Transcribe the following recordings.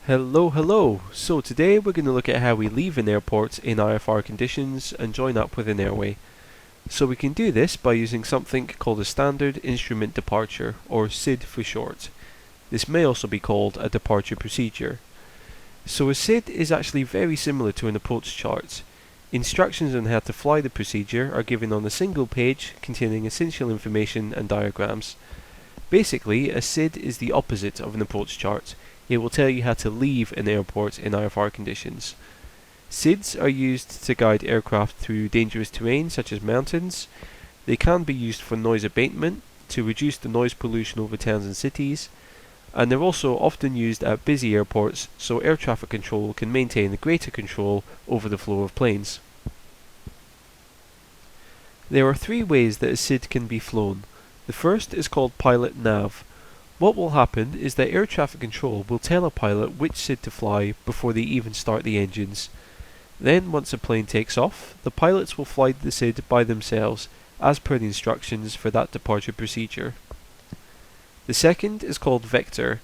Hello. So today we're going to look at how we leave an airport in IFR conditions and join up with an airway. So we can do this by using something called a Standard Instrument Departure, or SID for short. This may also be called a departure procedure. So a SID is actually very similar to an approach chart. Instructions on how to fly the procedure are given on a single page containing essential information and diagrams. Basically, a SID is the opposite of an approach chart. It will tell you how to leave an airport in IFR conditions. SIDs are used to guide aircraft through dangerous terrain such as mountains. They can be used for noise abatement, to reduce the noise pollution over towns and cities, and they're also often used at busy airports so air traffic control can maintain greater control over the flow of planes. There are three ways that a SID can be flown. The first is called pilot nav. What will happen is that air traffic control will tell a pilot which SID to fly before they even start the engines. Then, once a plane takes off, the pilots will fly the SID by themselves, as per the instructions for that departure procedure. The second is called vector.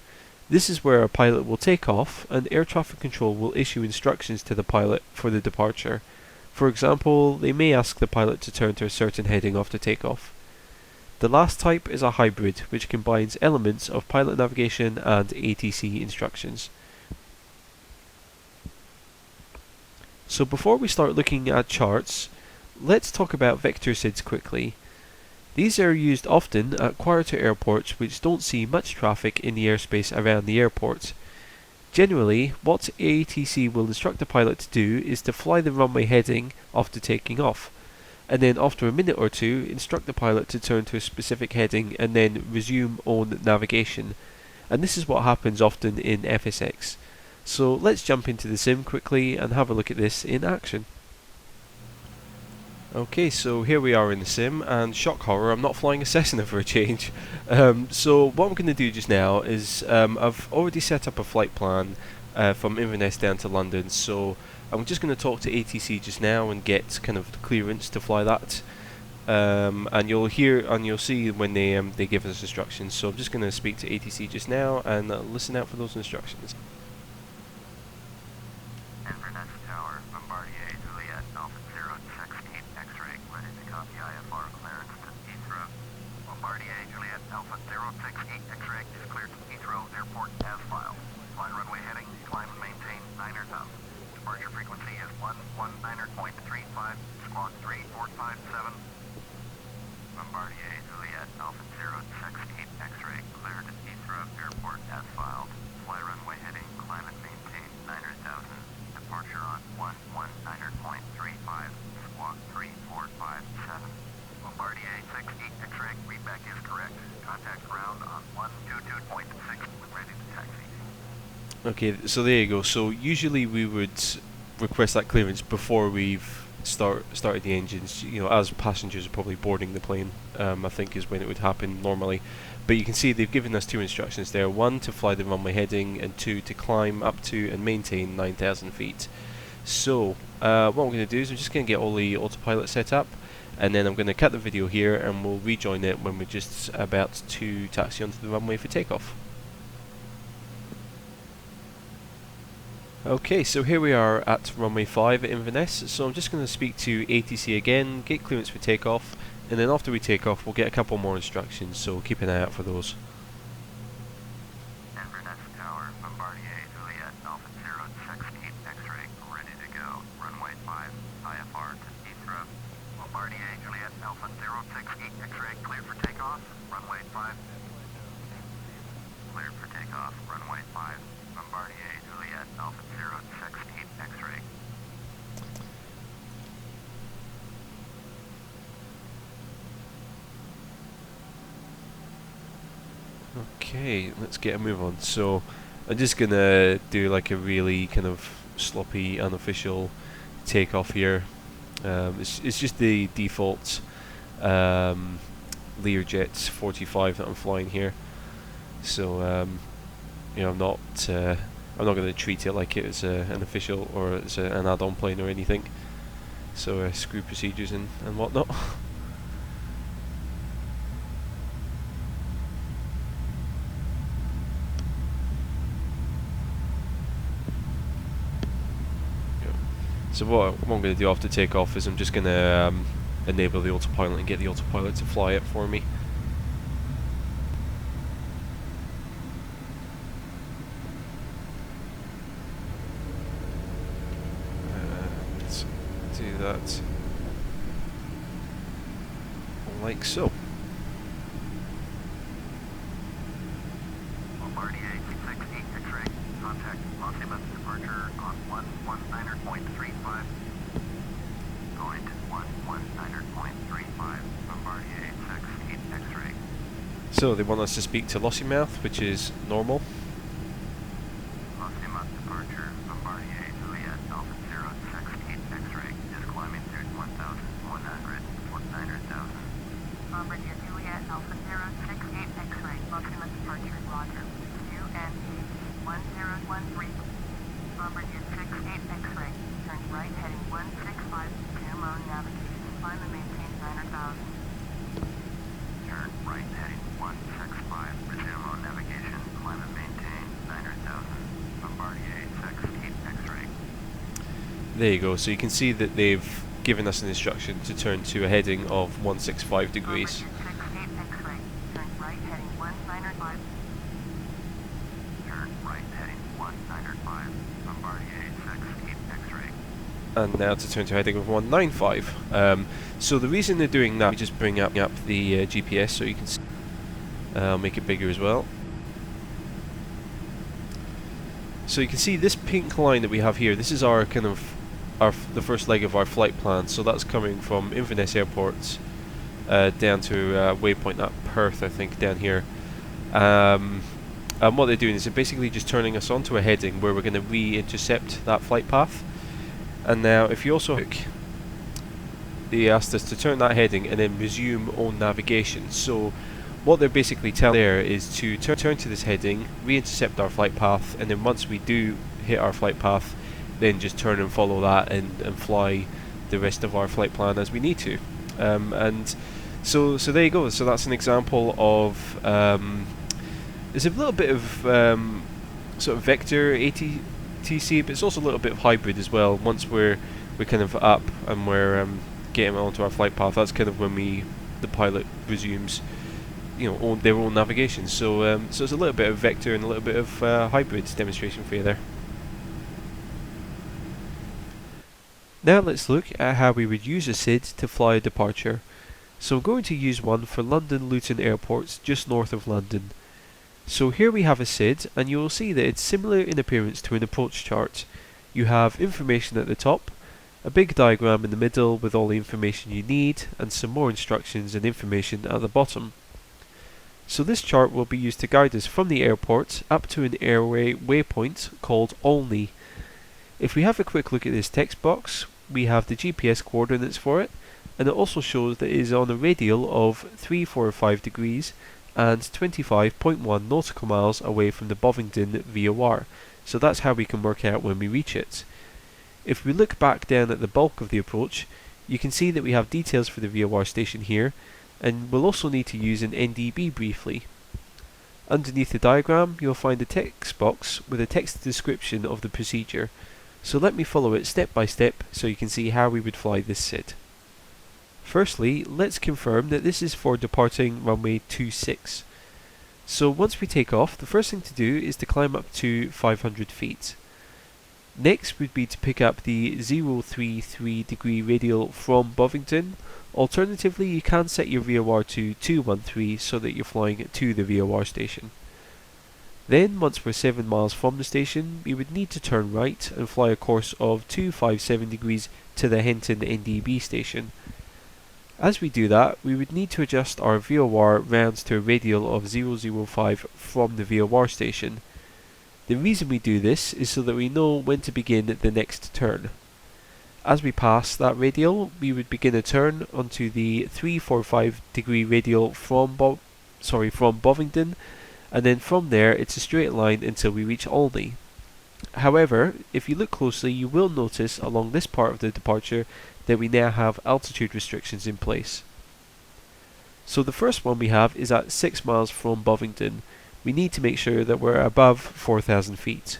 This is where a pilot will take off, and air traffic control will issue instructions to the pilot for the departure. For example, they may ask the pilot to turn to a certain heading after takeoff. The last type is a hybrid, which combines elements of pilot navigation and ATC instructions. So before we start looking at charts, let's talk about vector SIDs quickly. These are used often at quieter airports which don't see much traffic in the airspace around the airport. Generally, what ATC will instruct the pilot to do is to fly the runway heading after taking off, and then after a minute or two instruct the pilot to turn to a specific heading and then resume on navigation. And this is what happens often in FSX. So let's jump into the sim quickly and have a look at this in action. Okay, so here we are in the sim, and shock horror, I'm not flying a Cessna for a change. So what I'm going to do just now is I've already set up a flight plan from Inverness down to London, so I'm just going to talk to ATC just now and get kind of clearance to fly that. And you'll hear and you'll see when they give us instructions. So I'm just going to speak to ATC just now and listen out for those instructions. Inverness Tower, Bombardier, Juliet, Alpha 068, X-ray, ready to copy IFR clearance to Heathrow. Bombardier, Juliet, Alpha 068, X-ray is cleared to Heathrow Airport as filed. Fly runway heading, climb and maintain 9,000. Departure frequency is 119.35, squawk 3457. Bombardier, Juliet, Alpha 068, X-ray, cleared to Heathrow Airport as filed. Fly runway heading, climb and maintain 9,000. Departure on 119.35, squawk 3457. Bombardier 68 X-ray, readback is correct. Contact ground on 122.6, ready to taxi. Okay, so there you go. So usually we would request that clearance before we've started the engines. You know, as passengers are probably boarding the plane, I think is when it would happen normally. But you can see they've given us two instructions there: one to fly the runway heading, and two to climb up to and maintain 9,000 feet. So what I'm going to do is I'm just going to get all the autopilot set up, and then I'm going to cut the video here, and we'll rejoin it when we're just about to taxi onto the runway for takeoff. Okay, so here we are at runway 5 at Inverness. So I'm just going to speak to ATC again, get clearance for takeoff, and then after we take off we'll get a couple more instructions, so keep an eye out for those. Inverness Tower, Bombardier, Juliet, Alpha 068, X-ray, ready to go. Runway 5, IFR to Heathrow. Bombardier, Juliet, Alpha 068, X-ray, cleared for takeoff. Runway 5. Cleared for takeoff. Runway 5. Bombardier, Juliet, Alpha 068, X-ray. Okay, let's get a move on. So I'm just gonna do like a really kind of sloppy, unofficial takeoff here. It's just the default Learjet 45 that I'm flying here. So you know, I'm not going to treat it like it was an official or it's an add-on plane or anything. So screw procedures and whatnot. So what I'm going to do after takeoff is I'm just going to enable the autopilot and get the autopilot to fly it for me. Let's do that like so. Bombardier 268 X-ray, contact Los Angeles departure on 119.35. Going to 119.35, Bombardier 268 X-ray. So they want us to speak to Lossiemouth, which is normal. Los Angeles departure, Bombardier Juliet Alpha 068 X-ray, is climbing through 1,100 for 900,000. Bombardier Juliet Alpha 068 X-ray, Los Angeles departure, Roger. UNE 1013. Bombardier 68 X-ray, turn right heading 165, Zoom on navigation, climb and maintain 900,000. Turn right heading 165, resume on navigation, climb and maintain 900,000. Bombardier 68 X-ray. There you go. So you can see that they've given us an instruction to turn to a heading of 165 degrees. Bombardier 68 X-ray, turn right heading 195. Turn right heading 195, Bombardier 68 X-ray. And now to turn to a heading of 195. So the reason they're doing that, we just bring up the GPS so you can see. I'll make it bigger as well. So you can see this pink line that we have here. This is our kind of the first leg of our flight plan. So that's coming from Inverness Airport down to waypoint at Perth, I think, down here. And what they're doing is they're basically just turning us onto a heading where we're going to re-intercept that flight path. And now if you also look, they asked us to turn that heading and then resume on navigation. So what they're basically telling there is to turn to this heading, re-intercept our flight path, and then once we do hit our flight path, then just turn and follow that and fly the rest of our flight plan as we need to. And so there you go. So that's an example of there's a little bit of sort of vector ATC, but it's also a little bit of hybrid as well. Once we're kind of up and we're getting onto our flight path, that's kind of when the pilot resumes, their own navigation. So it's a little bit of vector and a little bit of hybrid demonstration for you there. Now let's look at how we would use a SID to fly a departure. So I'm going to use one for London Luton Airport, just north of London. So here we have a SID, and you will see that it's similar in appearance to an approach chart. You have information at the top, a big diagram in the middle with all the information you need, and some more instructions and information at the bottom. So this chart will be used to guide us from the airport up to an airway waypoint called Olney. If we have a quick look at this text box, we have the GPS coordinates for it, and it also shows that it is on a radial of 345 degrees and 25.1 nautical miles away from the Bovingdon VOR. So that's how we can work out when we reach it. If we look back down at the bulk of the approach, you can see that we have details for the VOR station here, and we'll also need to use an NDB briefly. Underneath the diagram, you'll find a text box with a text description of the procedure. So let me follow it step by step so you can see how we would fly this SID. Firstly, let's confirm that this is for departing runway 26. So once we take off, the first thing to do is to climb up to 500 feet. Next would be to pick up the 033 degree radial from Bovingdon. Alternatively, you can set your VOR to 213 so that you're flying to the VOR station. Then, once we're 7 miles from the station, we would need to turn right and fly a course of 257 degrees to the Henton NDB station. As we do that, we would need to adjust our VOR round to a radial of 005 from the VOR station. The reason we do this is so that we know when to begin the next turn. As we pass that radial, we would begin a turn onto the 345 degree radial from Bovingdon, and then from there it's a straight line until we reach Olney. However, if you look closely, you will notice along this part of the departure that we now have altitude restrictions in place. So the first one we have is at 6 miles from Bovingdon. We need to make sure that we're above 4,000 feet.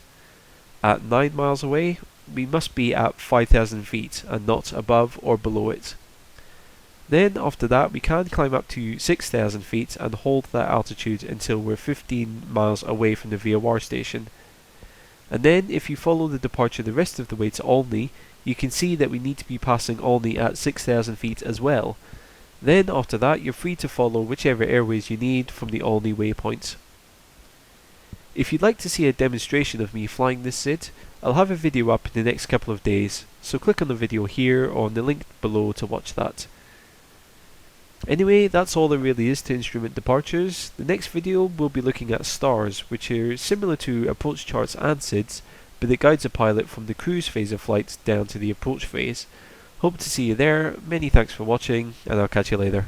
At 9 miles away, we must be at 5,000 feet and not above or below it. Then after that we can climb up to 6,000 feet and hold that altitude until we're 15 miles away from the VOR station. And then if you follow the departure the rest of the way to Olney, you can see that we need to be passing Olney at 6,000 feet as well. Then after that you're free to follow whichever airways you need from the Olney waypoint. If you'd like to see a demonstration of me flying this SID, I'll have a video up in the next couple of days, so click on the video here or on the link below to watch that. Anyway, that's all there really is to instrument departures. The next video we'll be looking at stars, which are similar to approach charts and SIDs, but it guides a pilot from the cruise phase of flight down to the approach phase. Hope to see you there, many thanks for watching, and I'll catch you later.